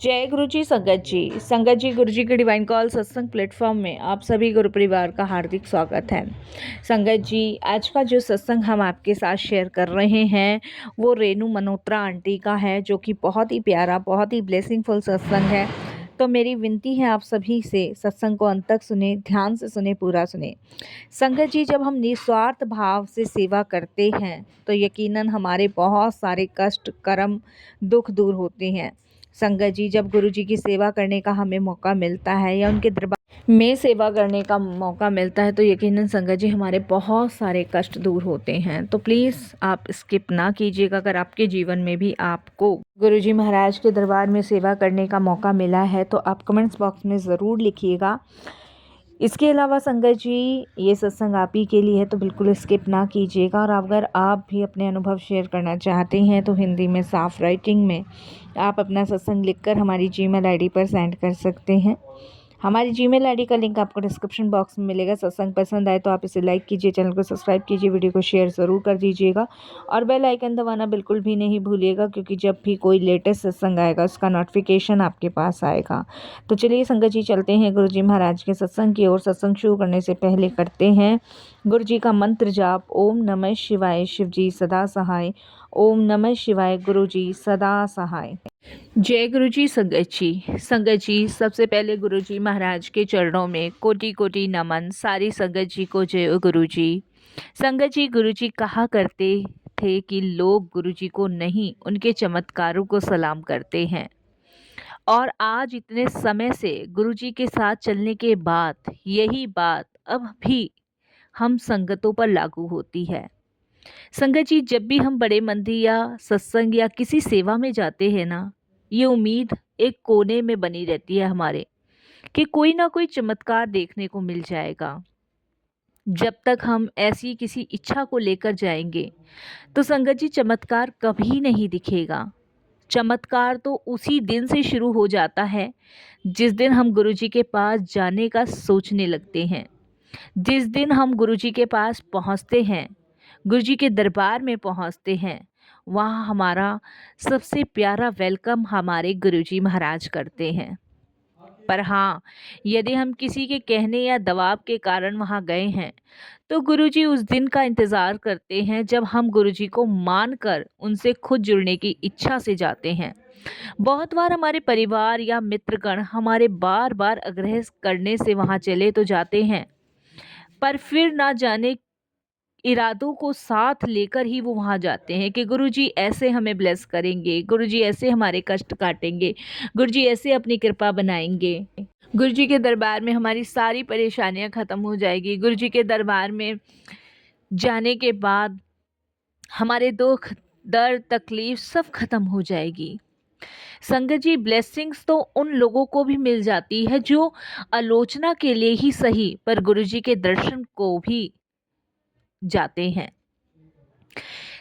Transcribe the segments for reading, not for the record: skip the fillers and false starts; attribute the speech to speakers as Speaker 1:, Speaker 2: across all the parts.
Speaker 1: जय गुरु जी संगत जी। संगत जी, गुरु जी के डिवाइन कॉल सत्संग प्लेटफॉर्म में आप सभी गुरु परिवार का हार्दिक स्वागत है। संगत जी, आज का जो सत्संग हम आपके साथ शेयर कर रहे हैं वो रेनू मल्होत्रा आंटी का है, जो कि बहुत ही प्यारा, बहुत ही ब्लेसिंगफुल सत्संग है। तो मेरी विनती है आप सभी से, सत्संग को अंत तक सुने, ध्यान से सुने, पूरा सुने। संगत जी, जब हम निस्वार्थ भाव से सेवा करते हैं तो यकीनन हमारे बहुत सारे कष्ट, कर्म, दुख दूर होते हैं। संगत जी, जब गुरु जी की सेवा करने का हमें मौका मिलता है या उनके दरबार में सेवा करने का मौका मिलता है तो यकीनन संगत जी हमारे बहुत सारे कष्ट दूर होते हैं। तो प्लीज़ आप स्किप ना कीजिएगा। अगर आपके जीवन में भी आपको गुरु जी महाराज के दरबार में सेवा करने का मौका मिला है तो आप कमेंट्स बॉक्स में ज़रूर लिखिएगा। इसके अलावा संगत जी, ये सत्संग आप ही के लिए है तो बिल्कुल स्किप ना कीजिएगा। और अगर आप भी अपने अनुभव शेयर करना चाहते हैं तो हिंदी में साफ राइटिंग में आप अपना सत्संग लिखकर हमारी जीमेल आईडी पर सेंड कर सकते हैं। हमारी जीमेल आईडी का लिंक आपको डिस्क्रिप्शन बॉक्स में मिलेगा। सत्संग पसंद आए तो आप इसे लाइक कीजिए, चैनल को सब्सक्राइब कीजिए, वीडियो को शेयर ज़रूर कर दीजिएगा और बेल आइकन दबाना बिल्कुल भी नहीं भूलिएगा, क्योंकि जब भी कोई लेटेस्ट सत्संग आएगा उसका नोटिफिकेशन आपके पास आएगा। तो चलिए संगत जी, चलते हैं गुरु जी महाराज के सत्संग की ओर। सत्संग शुरू करने से पहले करते हैं गुरु जी का मंत्र जाप। ओम नमः शिवाय, शिव जी सदा सहाय। ओम नमः शिवाय, गुरु जी सदा सहाय। जय गुरु जी संगत जी। संगत जी, सबसे पहले गुरु जी महाराज के चरणों में कोटि कोटि नमन। सारी संगत जी को जय गुरु जी। संगत जी, गुरु जी कहा करते थे कि लोग गुरु जी को नहीं, उनके चमत्कारों को सलाम करते हैं। और आज इतने समय से गुरु जी के साथ चलने के बाद यही बात अब भी हम संगतों पर लागू होती है। संगत जी, जब भी हम बड़े मंदिर या सत्संग या किसी सेवा में जाते हैं ना, ये उम्मीद एक कोने में बनी रहती है हमारे कि कोई ना कोई चमत्कार देखने को मिल जाएगा। जब तक हम ऐसी किसी इच्छा को लेकर जाएंगे तो संगत जी चमत्कार कभी नहीं दिखेगा। चमत्कार तो उसी दिन से शुरू हो जाता है जिस दिन हम गुरुजी के पास जाने का सोचने लगते हैं। जिस दिन हम गुरुजी के पास पहुंचते हैं, गुरुजी के दरबार में पहुंचते हैं, वहाँ हमारा सबसे प्यारा वेलकम हमारे गुरुजी महाराज करते हैं। पर हाँ, यदि हम किसी के कहने या दबाव के कारण वहाँ गए हैं तो गुरुजी उस दिन का इंतज़ार करते हैं जब हम गुरुजी को मानकर उनसे खुद जुड़ने की इच्छा से जाते हैं। बहुत बार हमारे परिवार या मित्रगण हमारे बार बार आग्रह करने से वहाँ चले तो जाते हैं, पर फिर ना जाने इरादों को साथ लेकर ही वो वहाँ जाते हैं कि गुरुजी ऐसे हमें ब्लेस करेंगे, गुरुजी ऐसे हमारे कष्ट काटेंगे, गुरुजी ऐसे अपनी कृपा बनाएंगे, गुरुजी के दरबार में हमारी सारी परेशानियाँ ख़त्म हो जाएगी, गुरुजी के दरबार में जाने के बाद हमारे दुख, दर्द, तकलीफ सब ख़त्म हो जाएगी। संगत जी, ब्लेसिंग्स तो उन लोगों को भी मिल जाती है जो आलोचना के लिए ही सही पर गुरुजी के दर्शन को भी जाते हैं।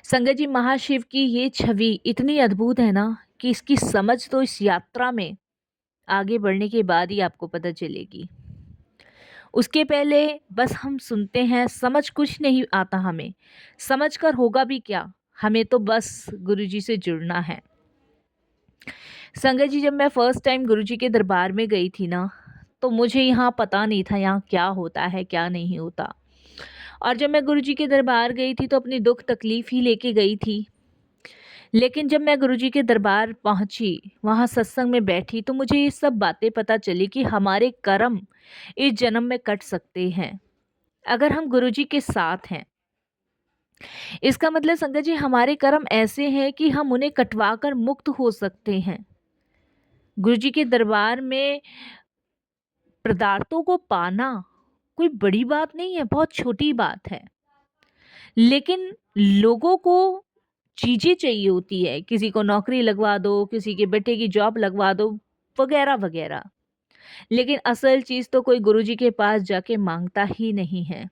Speaker 1: संगत जी, महाशिव की ये छवि इतनी अद्भुत है ना कि इसकी समझ तो इस यात्रा में आगे बढ़ने के बाद ही आपको पता चलेगी। उसके पहले बस हम सुनते हैं, समझ कुछ नहीं आता हमें। समझ कर होगा भी क्या, हमें तो बस गुरुजी से जुड़ना है। संगत जी, जब मैं फ़र्स्ट टाइम गुरुजी के दरबार में गई थी ना, तो मुझे यहाँ पता नहीं था यहाँ क्या होता है, क्या नहीं होता। और जब मैं गुरुजी के दरबार गई थी तो अपनी दुख तकलीफ़ ही लेके गई थी। लेकिन जब मैं गुरुजी के दरबार पहुँची, वहाँ सत्संग में बैठी, तो मुझे ये सब बातें पता चली कि हमारे कर्म इस जन्म में कट सकते हैं अगर हम गुरुजी के साथ हैं। इसका मतलब संगत जी, हमारे कर्म ऐसे हैं कि हम उन्हें कटवा कर मुक्त हो सकते हैं। गुरुजी के दरबार में पदार्थों को पाना कोई बड़ी बात नहीं है, बहुत छोटी बात है। लेकिन लोगों को चीज़ें चाहिए होती है, किसी को नौकरी लगवा दो, किसी के बेटे की जॉब लगवा दो, वगैरह वगैरह। लेकिन असल चीज़ तो कोई गुरुजी के पास जाके मांगता ही नहीं है।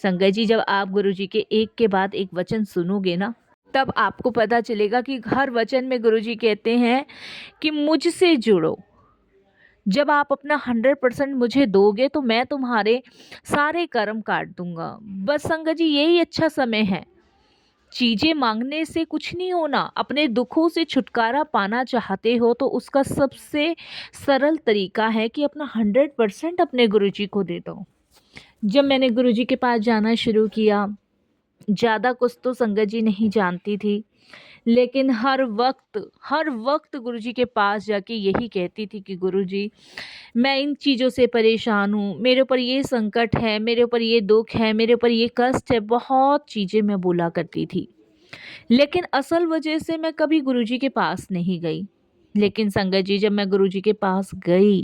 Speaker 1: संगत जी, जब आप गुरुजी के एक के बाद एक वचन सुनोगे ना, तब आपको पता चलेगा कि हर वचन में गुरुजी कहते हैं कि मुझसे जुड़ो। जब आप अपना 100% मुझे दोगे तो मैं तुम्हारे सारे कर्म काट दूंगा। बस संगत जी, यही अच्छा समय है चीज़ें माँगने से कुछ नहीं होना, अपने दुखों से छुटकारा पाना चाहते हो तो उसका सबसे सरल तरीका है कि अपना 100% अपने गुरुजी को दे दो। जब मैंने गुरुजी के पास जाना शुरू किया, ज़्यादा कुछ तो संगत जी नहीं जानती थी, लेकिन हर वक़्त गुरुजी के पास जाके यही कहती थी कि गुरुजी, मैं इन चीज़ों से परेशान हूँ, मेरे ऊपर ये संकट है, मेरे ऊपर ये दुःख है, मेरे ऊपर ये कष्ट है, बहुत चीज़ें मैं बोला करती थी। लेकिन असल वजह से मैं कभी गुरुजी के पास नहीं गई। लेकिन संगत जी, जब मैं गुरुजी के पास गई,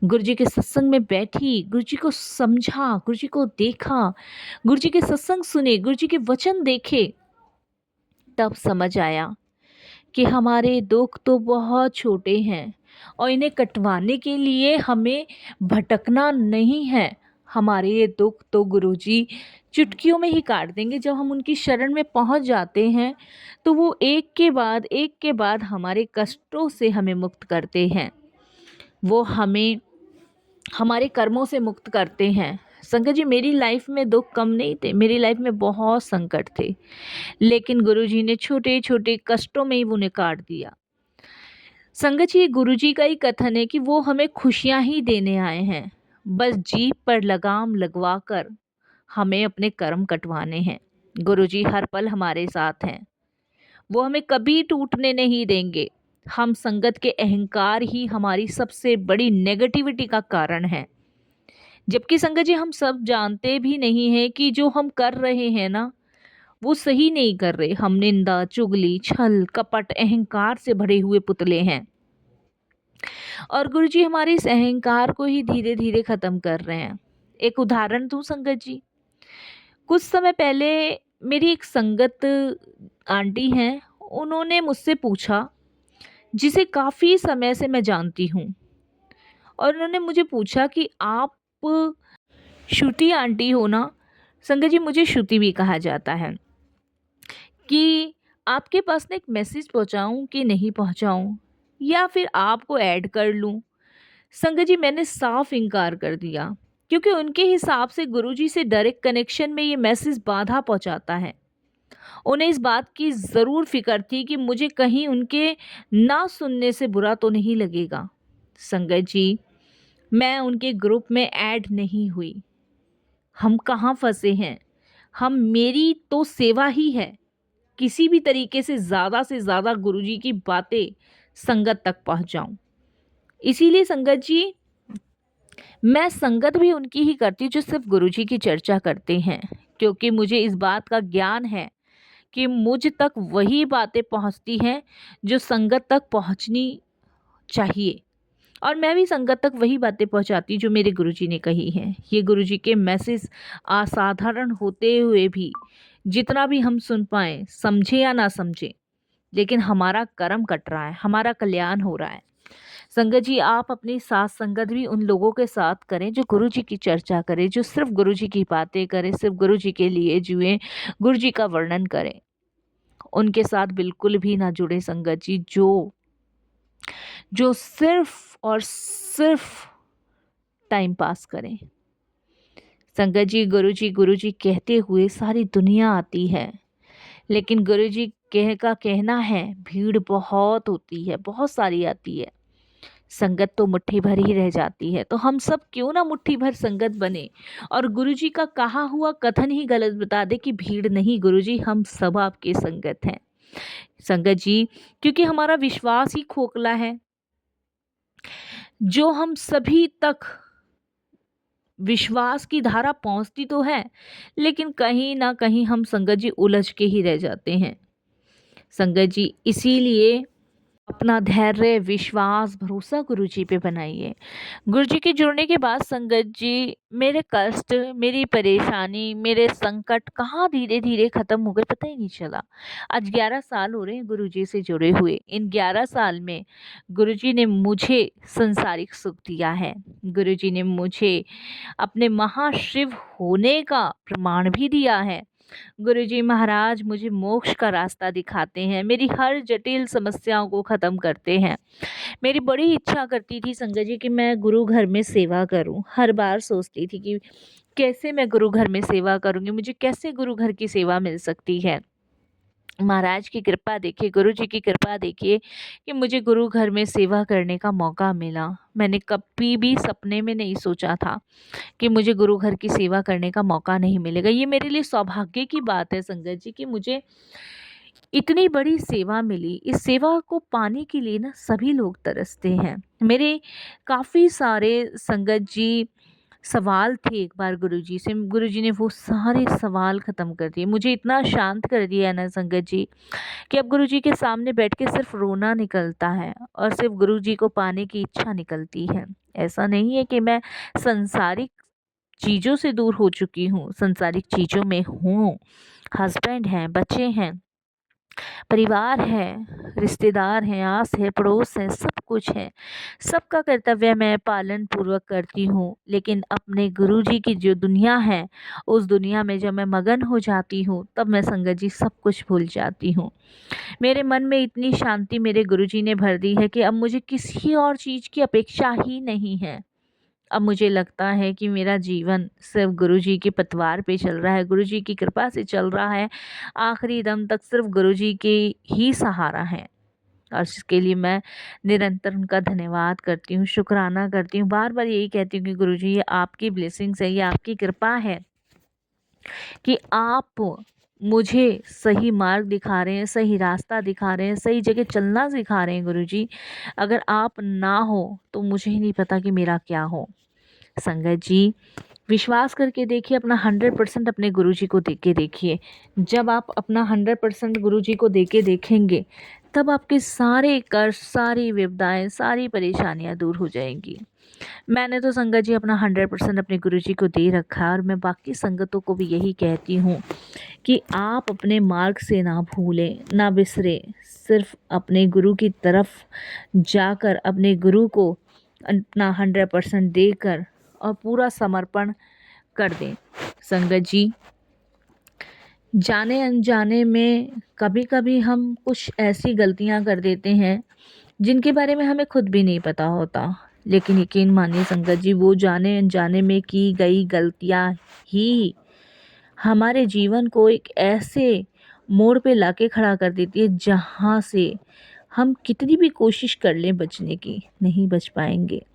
Speaker 1: गुरुजी के सत्संग में बैठी, गुरुजी को समझा, गुरुजी को देखा, गुरुजी के सत्संग सुने, गुरुजी के वचन देखे, तब समझ आया कि हमारे दुख तो बहुत छोटे हैं और इन्हें कटवाने के लिए हमें भटकना नहीं है। हमारे ये दुख तो गुरुजी चुटकियों में ही काट देंगे। जब हम उनकी शरण में पहुंच जाते हैं तो वो एक के बाद हमारे कष्टों से हमें मुक्त करते हैं। वो हमें हमारे कर्मों से मुक्त करते हैं। संगत जी, मेरी लाइफ में दुख कम नहीं थे, मेरी लाइफ में बहुत संकट थे, लेकिन गुरुजी ने छोटे छोटे कष्टों में ही उन्हें काट दिया। संगत जी, गुरुजी का ही कथन है कि वो हमें खुशियां ही देने आए हैं, बस जीभ पर लगाम लगवा कर हमें अपने कर्म कटवाने हैं। गुरुजी हर पल हमारे साथ हैं, वो हमें कभी टूटने नहीं देंगे। हम संगत के अहंकार ही हमारी सबसे बड़ी नेगेटिविटी का कारण है। जबकि संगत जी, हम सब जानते भी नहीं हैं कि जो हम कर रहे हैं ना, वो सही नहीं कर रहे। हम निंदा, चुगली, छल, कपट, अहंकार से भरे हुए पुतले हैं और गुरुजी हमारे इस अहंकार को ही धीरे धीरे ख़त्म कर रहे हैं। एक उदाहरण दूँ संगत जी, कुछ समय पहले मेरी एक संगत आंटी हैं, उन्होंने मुझसे पूछा, जिसे काफ़ी समय से मैं जानती हूँ, और उन्होंने मुझे पूछा कि आप श्रुति आंटी हो ना? संगत जी, मुझे श्रुति भी कहा जाता है, कि आपके पास ना एक मैसेज पहुंचाऊं कि नहीं पहुंचाऊं, या फिर आपको ऐड कर लूं। संगत जी, मैंने साफ इनकार कर दिया, क्योंकि उनके हिसाब से गुरुजी से डायरेक्ट कनेक्शन में ये मैसेज बाधा पहुंचाता है। उन्हें इस बात की ज़रूर फिक्र थी कि मुझे कहीं उनके ना सुनने से बुरा तो नहीं लगेगा। संगत जी, मैं उनके ग्रुप में ऐड नहीं हुई। हम कहाँ फंसे हैं, हम मेरी तो सेवा ही है, किसी भी तरीके से ज़्यादा गुरुजी की बातें संगत तक पहुँचाऊँ। इसीलिए संगत जी, मैं संगत भी उनकी ही करती हूँ जो सिर्फ गुरुजी की चर्चा करते हैं, क्योंकि मुझे इस बात का ज्ञान है कि मुझ तक वही बातें पहुँचती हैं जो संगत तक पहुँचनी चाहिए, और मैं भी संगत तक वही बातें पहुँचाती जो मेरे गुरुजी ने कही हैं। ये गुरुजी के मैसेज असाधारण होते हुए भी जितना भी हम सुन पाएँ, समझे या ना समझे, लेकिन हमारा कर्म कट रहा है, हमारा कल्याण हो रहा है। संगत जी, आप अपनी साथ संगत भी उन लोगों के साथ करें जो गुरुजी की चर्चा करें, जो सिर्फ गुरुजी की बातें करें, सिर्फ गुरुजी के लिए जिएं, गुरुजी का वर्णन करें। उनके साथ बिल्कुल भी ना जुड़े संगत जी, जो जो सिर्फ और सिर्फ टाइम पास करें। संगत जी, गुरुजी कहते हुए सारी दुनिया आती है, लेकिन गुरुजी का कहना है भीड़ बहुत होती है, बहुत सारी आती है, संगत तो मुट्ठी भर ही रह जाती है। तो हम सब क्यों ना मुट्ठी भर संगत बने और गुरुजी का कहा हुआ कथन ही गलत बता दे कि भीड़ नहीं गुरुजी, हम सब आपके संगत हैं। संगत जी, क्योंकि हमारा विश्वास ही खोखला है, जो हम सभी तक विश्वास की धारा पहुंचती तो है, लेकिन कहीं ना कहीं हम संगत जी उलझ के ही रह जाते हैं। संगत जी, इसीलिए अपना धैर्य, विश्वास, भरोसा गुरुजी पे बनाइए। गुरुजी के जुड़ने के बाद संगत जी, मेरे कष्ट, मेरी परेशानी, मेरे संकट कहाँ धीरे धीरे ख़त्म हो गए, पता ही नहीं चला। आज 11 साल हो रहे हैं गुरुजी से जुड़े हुए। इन 11 साल में गुरुजी ने मुझे संसारिक सुख दिया है। गुरुजी ने मुझे अपने महाशिव होने का प्रमाण भी दिया है। गुरुजी महाराज मुझे मोक्ष का रास्ता दिखाते हैं, मेरी हर जटिल समस्याओं को ख़त्म करते हैं। मेरी बड़ी इच्छा करती थी संगत जी कि मैं गुरु घर में सेवा करूं। हर बार सोचती थी कि कैसे मैं गुरु घर में सेवा करूंगी, मुझे कैसे गुरु घर की सेवा मिल सकती है। महाराज की कृपा देखिए, गुरु जी की कृपा देखिए कि मुझे गुरु घर में सेवा करने का मौका मिला। मैंने कभी भी सपने में नहीं सोचा था कि मुझे गुरु घर की सेवा करने का मौका नहीं मिलेगा। ये मेरे लिए सौभाग्य की बात है संगत जी कि मुझे इतनी बड़ी सेवा मिली। इस सेवा को पाने के लिए ना सभी लोग तरसते हैं। मेरे काफ़ी सारे संगत जी सवाल थे एक बार गुरुजी से, गुरुजी ने वो सारे सवाल ख़त्म कर दिए। मुझे इतना शांत कर दिया है ना संगत जी कि अब गुरुजी के सामने बैठ के सिर्फ रोना निकलता है और सिर्फ गुरुजी को पाने की इच्छा निकलती है। ऐसा नहीं है कि मैं संसारिक चीज़ों से दूर हो चुकी हूँ, संसारिक चीज़ों में हूँ। हस्बैंड हैं, बच्चे हैं, परिवार है, रिश्तेदार हैं, आस है, पड़ोस है, सब कुछ है। सबका कर्तव्य मैं पालन पूर्वक करती हूँ, लेकिन अपने गुरुजी की जो दुनिया है, उस दुनिया में जब मैं मगन हो जाती हूँ, तब मैं संगत जी सब कुछ भूल जाती हूँ। मेरे मन में इतनी शांति मेरे गुरुजी ने भर दी है कि अब मुझे किसी और चीज़ की अपेक्षा ही नहीं है। अब मुझे लगता है कि मेरा जीवन सिर्फ गुरुजी के पतवार पे चल रहा है, गुरुजी की कृपा से चल रहा है। आखिरी दम तक सिर्फ गुरुजी के ही सहारा है और इसके लिए मैं निरंतर उनका धन्यवाद करती हूँ, शुक्राना करती हूँ। बार-बार यही कहती हूँ कि गुरुजी ये आपकी ब्लेसिंग्स है, ये आपकी कृपा है कि आप मुझे सही मार्ग दिखा रहे हैं, सही रास्ता दिखा रहे हैं, सही जगह चलना सिखा रहे हैं गुरुजी। अगर आप ना हो तो मुझे ही नहीं पता कि मेरा क्या हो। संगत जी, विश्वास करके देखिए, अपना 100% अपने गुरुजी को दे के देखिए। जब आप अपना 100% गुरुजी को दे के देखेंगे, तब आपके सारे कष्ट, सारी विपदाएँ, सारी परेशानियाँ दूर हो जाएँगी। मैंने तो संगत जी अपना 100% अपने गुरुजी को दे रखा है और मैं बाकी संगतों को भी यही कहती हूँ कि आप अपने मार्ग से ना भूलें, ना बिसरें। सिर्फ़ अपने गुरु की तरफ जाकर अपने गुरु को अपना 100% देकर और पूरा समर्पण कर दें। संगत जी, जाने अनजाने में कभी-कभी हम कुछ ऐसी गलतियां कर देते हैं जिनके बारे में हमें खुद भी नहीं पता होता। लेकिन यकीन मानिए संगत जी, वो जाने अनजाने में की गई गलतियां ही हमारे जीवन को एक ऐसे मोड़ पे लाके खड़ा कर देती है जहाँ से हम कितनी भी कोशिश कर लें बचने की, नहीं बच पाएंगे।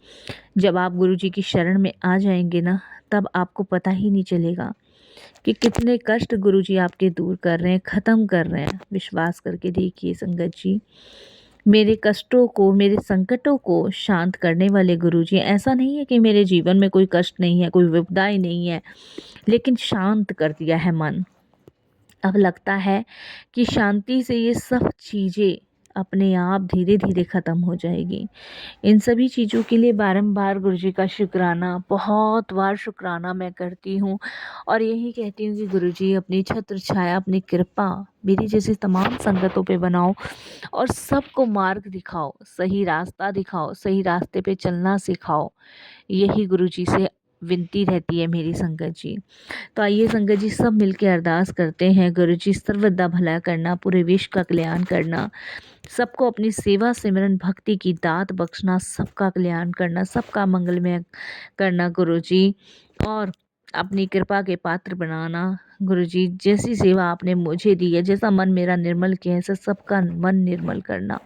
Speaker 1: जब आप गुरुजी की शरण में आ जाएंगे ना, तब आपको पता ही नहीं चलेगा कि कितने कष्ट गुरुजी आपके दूर कर रहे हैं, ख़त्म कर रहे हैं। विश्वास करके देखिए संगत जी, मेरे कष्टों को, मेरे संकटों को शांत करने वाले गुरुजी। ऐसा नहीं है कि मेरे जीवन में कोई कष्ट नहीं है, कोई विपदाएं नहीं है, लेकिन शांत कर दिया है मन। अब लगता है कि शांति से ये सब चीज़ें अपने आप धीरे धीरे ख़त्म हो जाएगी। इन सभी चीज़ों के लिए बारंबार गुरुजी का शुक्राना, बहुत बार शुक्राना मैं करती हूँ और यही कहती हूँ कि गुरुजी अपनी छत्र छाया, अपनी कृपा मेरी जैसी तमाम संगतों पे बनाओ और सबको मार्ग दिखाओ, सही रास्ता दिखाओ, सही रास्ते पे चलना सिखाओ। यही गुरुजी से विनती रहती है मेरी संगत जी। तो आइए संगत जी, सब मिलकर अरदास करते हैं। गुरुजी सर्वदा भला करना, पूरे विश्व का कल्याण करना, सबको अपनी सेवा सिमरन भक्ति की दात बख्शना, सबका कल्याण करना, सबका मंगलमय करना गुरुजी, और अपनी कृपा के पात्र बनाना। गुरुजी, जैसी सेवा आपने मुझे दी है, जैसा मन मेरा निर्मल किया है, ऐसा सबका मन निर्मल करना।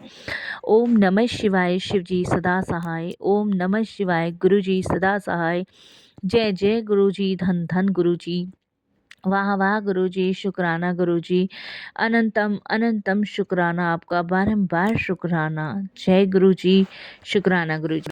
Speaker 1: ओम नमः शिवाय, शिव जी सदा सहाय। ओम नमः शिवाय, गुरु जी सदा सहाय। जय जय गुरु जी, धन धन गुरु जी, वाह वाह गुरु जी, शुक्राना गुरु जी, अनंतम अनंतम शुक्राना आपका, बारंबार शुक्राना। जय गुरु जी, शुक्राना गुरु जी।